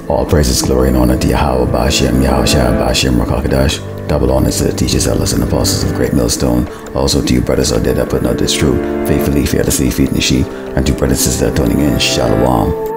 All praises, glory, and honor to Yahweh, Ba'ashem, Yahushua, Ba'ashem, Rakakadash. Double honors to the teachers, elders, and apostles of Great Millstone. Also to you, brothers out there that put out this truth, faithfully, fearlessly feeding the sheep. And to brothers and sisters that are tuning in, Shalom.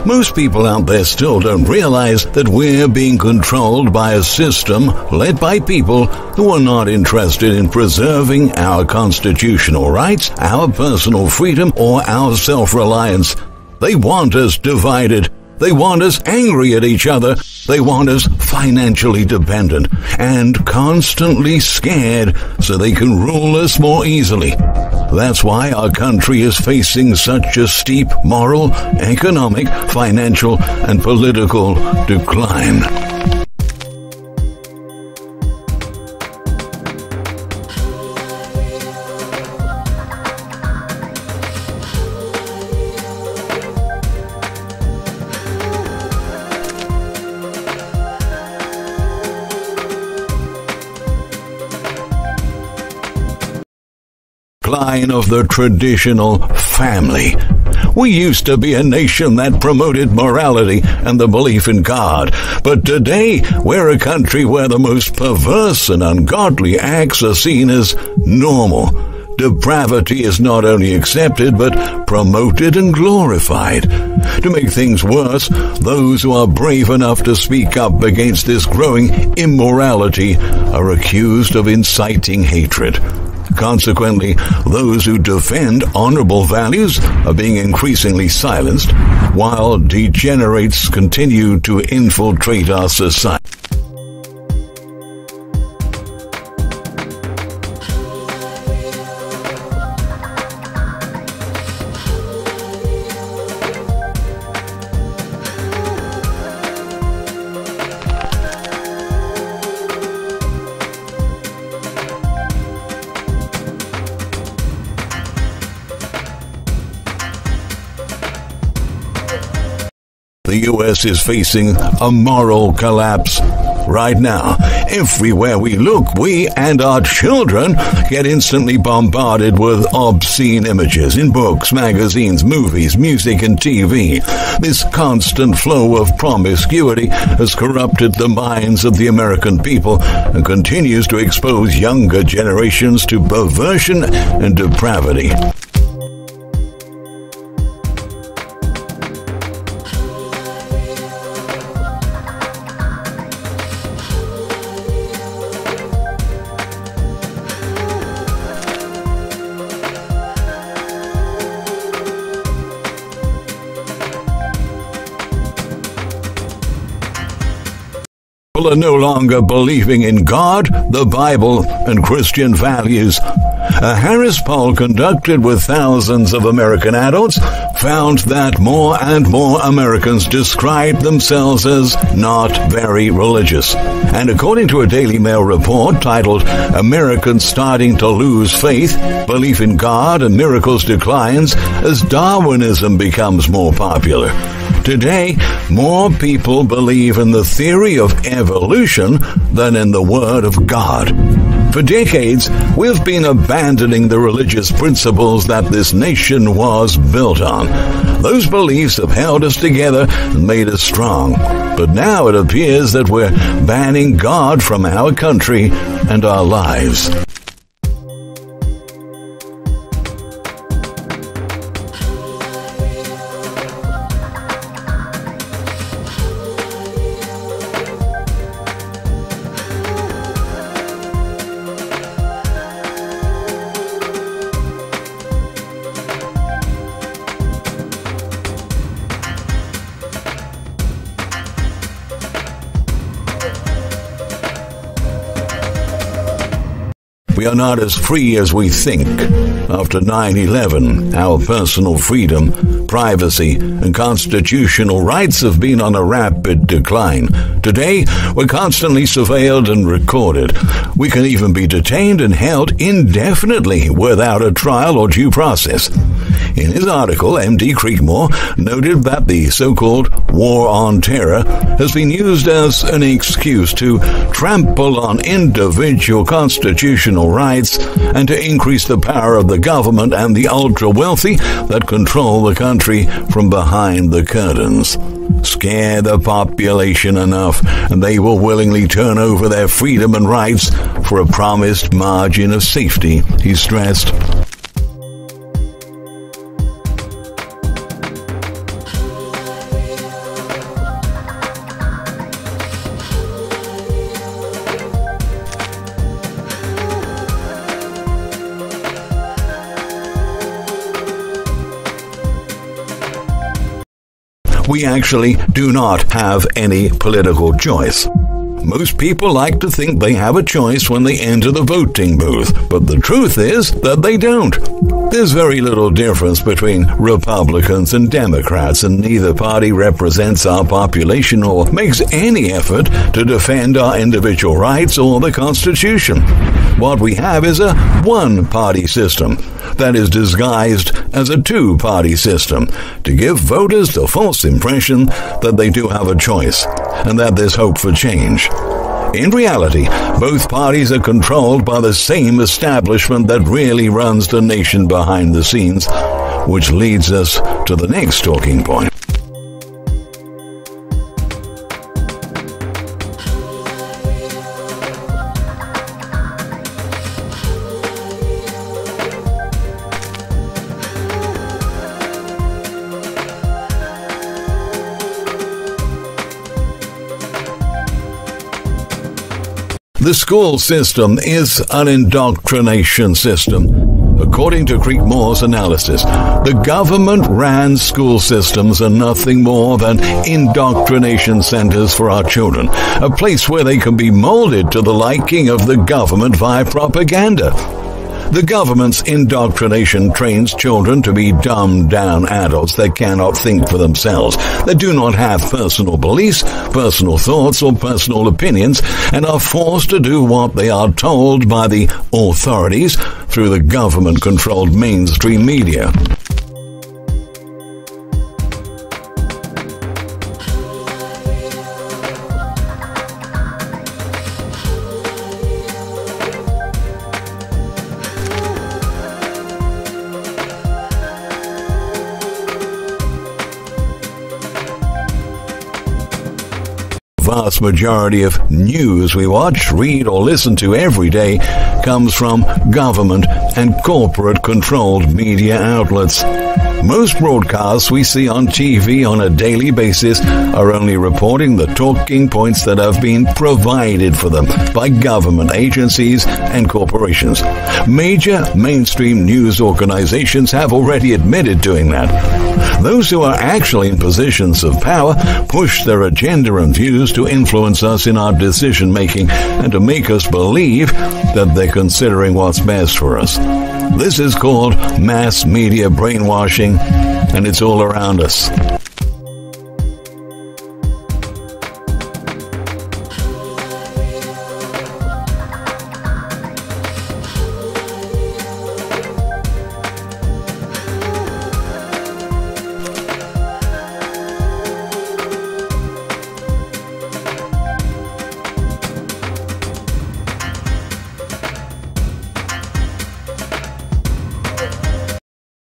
Most people out there still don't realize that we're being controlled by a system led by people who are not interested in preserving our constitutional rights, our personal freedom, or our self-reliance. They want us divided. They want us angry at each other. They want us financially dependent and constantly scared so they can rule us more easily. That's why our country is facing such a steep moral, economic, financial, and political decline. Decline of the traditional family. We used to be a nation that promoted morality and the belief in God, but today we're a country where the most perverse and ungodly acts are seen as normal. Depravity is not only accepted, but promoted and glorified. To make things worse, those who are brave enough to speak up against this growing immorality are accused of inciting hatred. Consequently, those who defend honorable values are being increasingly silenced, while degenerates continue to infiltrate our society. The U.S. is facing a moral collapse. Right now, everywhere we look, we and our children get instantly bombarded with obscene images in books, magazines, movies, music, and TV. This constant flow of promiscuity has corrupted the minds of the American people and continues to expose younger generations to perversion and depravity. People are no longer believing in God, the Bible, and Christian values. A Harris poll conducted with thousands of American adults found that more and more Americans describe themselves as not very religious. And according to a Daily Mail report titled "Americans Starting to Lose Faith, Belief in God and Miracles Declines as Darwinism Becomes More Popular." Today, more people believe in the theory of evolution than in the Word of God. For decades, we've been abandoning the religious principles that this nation was built on. Those beliefs have held us together and made us strong. But now it appears that we're banning God from our country and our lives. We are not as free as we think. After 9/11, our personal freedom, privacy, and constitutional rights have been on a rapid decline. Today, we're constantly surveilled and recorded. We can even be detained and held indefinitely without a trial or due process. In his article, M.D. Creekmore noted that the so-called war on terror has been used as an excuse to trample on individual constitutional rights and to increase the power of the government and the ultra-wealthy that control the country from behind the curtains. Scare the population enough, and they will willingly turn over their freedom and rights for a promised margin of safety, he stressed. We actually do not have any political choice. Most people like to think they have a choice when they enter the voting booth, but the truth is that they don't. There's very little difference between Republicans and Democrats, and neither party represents our population or makes any effort to defend our individual rights or the Constitution. What we have is a one-party system that is disguised as a two-party system to give voters the false impression that they do have a choice and that there's hope for change. In reality, both parties are controlled by the same establishment that really runs the nation behind the scenes, which leads us to the next talking point. The school system is an indoctrination system. According to Creekmore's analysis, the government-ran school systems are nothing more than indoctrination centers for our children, a place where they can be molded to the liking of the government via propaganda. The government's indoctrination trains children to be dumbed-down adults that cannot think for themselves, that do not have personal beliefs, personal thoughts, or personal opinions, and are forced to do what they are told by the authorities through the government-controlled mainstream media. Vast majority of news we watch, read, or listen to every day comes from government and corporate-controlled media outlets. Most broadcasts we see on TV on a daily basis are only reporting the talking points that have been provided for them by government agencies and corporations. Major mainstream news organizations have already admitted doing that. Those who are actually in positions of power push their agenda and views to influence us in our decision-making and to make us believe that they're considering what's best for us. This is called mass media brainwashing, and it's all around us.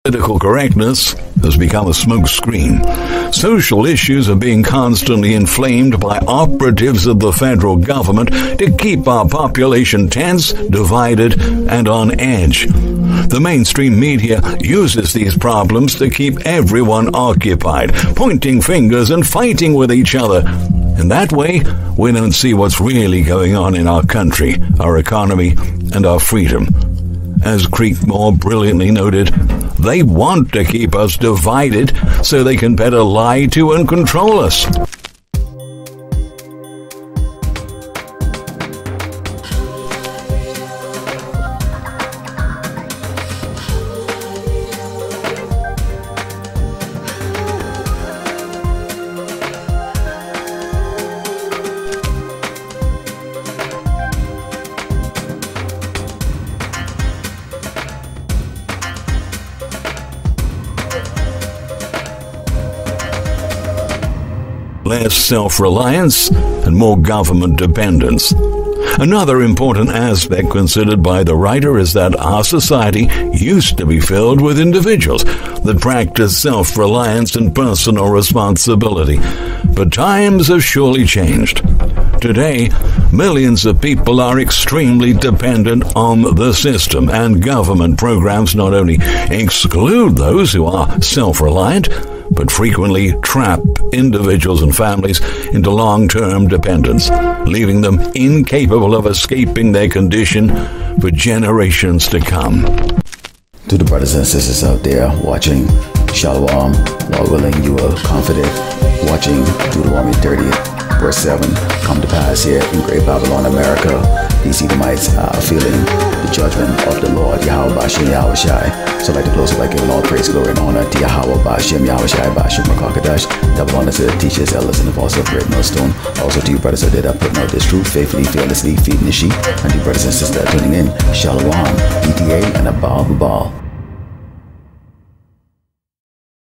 Political correctness has become a smokescreen. Social issues are being constantly inflamed by operatives of the federal government to keep our population tense, divided, and on edge. The mainstream media uses these problems to keep everyone occupied, pointing fingers and fighting with each other. In that way, we don't see what's really going on in our country, our economy, and our freedom. As Creekmore brilliantly noted, they want to keep us divided so they can better lie to and control us. less self-reliance, and more government dependence. Another important aspect considered by the writer is that our society used to be filled with individuals that practiced self-reliance and personal responsibility. But times have surely changed. Today, millions of people are extremely dependent on the system, and government programs not only exclude those who are self-reliant, but frequently trap individuals and families into long-term dependence, leaving them incapable of escaping their condition for generations to come. To the brothers and sisters out there watching, Shalom, Lord willing, you are confident, watching Deuteronomy 30, verse 7, come to pass here in Great Babylon, America. These Edomites are feeling the judgment of the Lord, Yahweh Bashem Yahweh Shai. So I'd like to close it by giving all praise, glory, and honor to Yahweh Bashem Yahweh Shai, Bashem Makakadash, double honor to the teachers, elders, and the apostles of Great Millstone. Also to you brothers that did putting out this truth faithfully, fearlessly, feeding the sheep. And to you brothers and sisters that are tuning in, Shalom, ETA, and Abal Babal.